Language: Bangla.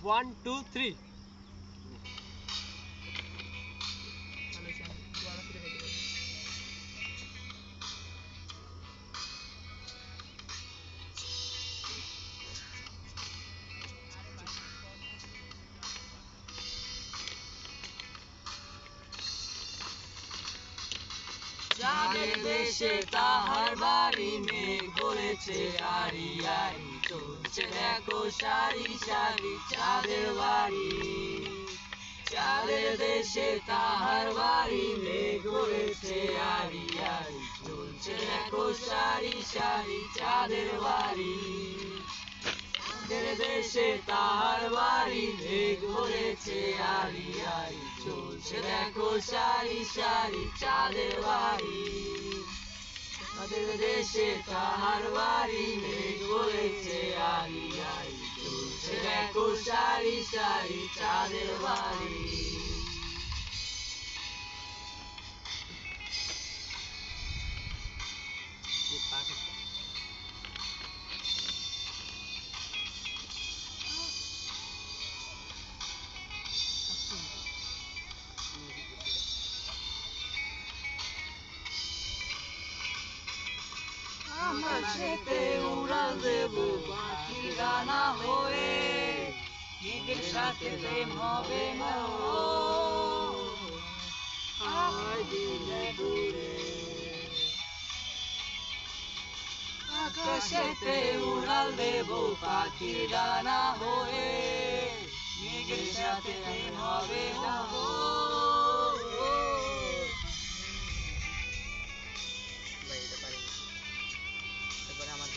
1 2 3 যাদের দেশে তাহার বাড়ি মেঘ বলেছে আরি আরি চলছে দেখো সারি সারি চাঁদের বাড়ি যাদের দেশে তাহার বাড়ি মেঘ বলেছে আরি আরি চলছে দেখো সারি সারি চাঁদের বাড়ি যাদের দেশে তাহার বাড়ি মেঘ বলেছে আরি আরি চলছে দেখো সারি সারি চাঁদের বাড়ি যাদের দেশে তাহার বাড়ি মেঘ বলেছে আরি আরি চলছে দেখো সারি সারি চাঁদের বাড়ি আকাশেতে উড়াল দেব পাখির ডানা হয়ে মেঘের সাথে প্রেম হবে না আর দিলে দূরে আকাশেতে উড়াল দেব পাখির ডানা হয়ে মেঘের সাথে প্রেম হবে না